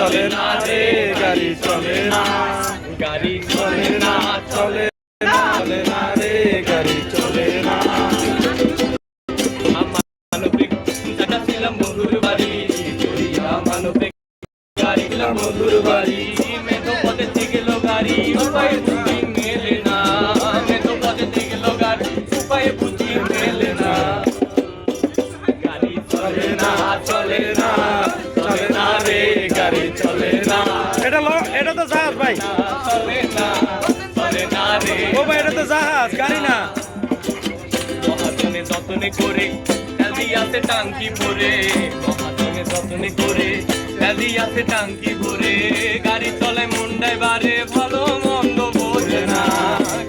চলে না রে গাড়ি চলে না, গাড়ি চলে না, চলে চলে না রে গাড়ি চলে না। মানবিক টাকা ছিলাম বন্ধুর বাড়ি, মানবিক গাড়ি ছিলাম বন্ধুর বাড়ি, মেতো পথে থেকে গেল গাড়ি উপায় বুঝি মেলে না, মেতো পথে থেকে গেল গাড়ি উপায় বুঝি মেলে না। গাড়ি চলে না, চলে না, চলে না রে গাড়ি চলে না। এটা তো জাহাজ ভাই, চলে না, চলে না রে। ও ভাই এটা তো জাহাজ, গাড়ি না। মহাজনে যতনে করে তেলি আছে টাঙ্কি ভরে, মহাজনে যতনে করে তেলি আছে টাঙ্কি ভরে, গাড়ি চলে মুন্ডায় বারে ভালো মন্দ বোঝে না,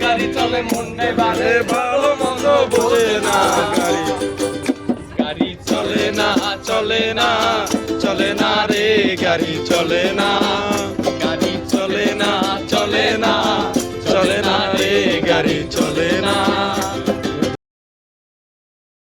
গাড়ি চলে মুন্ডায় বারে ভালো মন্দ বোঝে না। গাড়ি চলে না, চলে না, চলে না রে গাড়ি চলে না, গাড়ি চলে না, চলে না।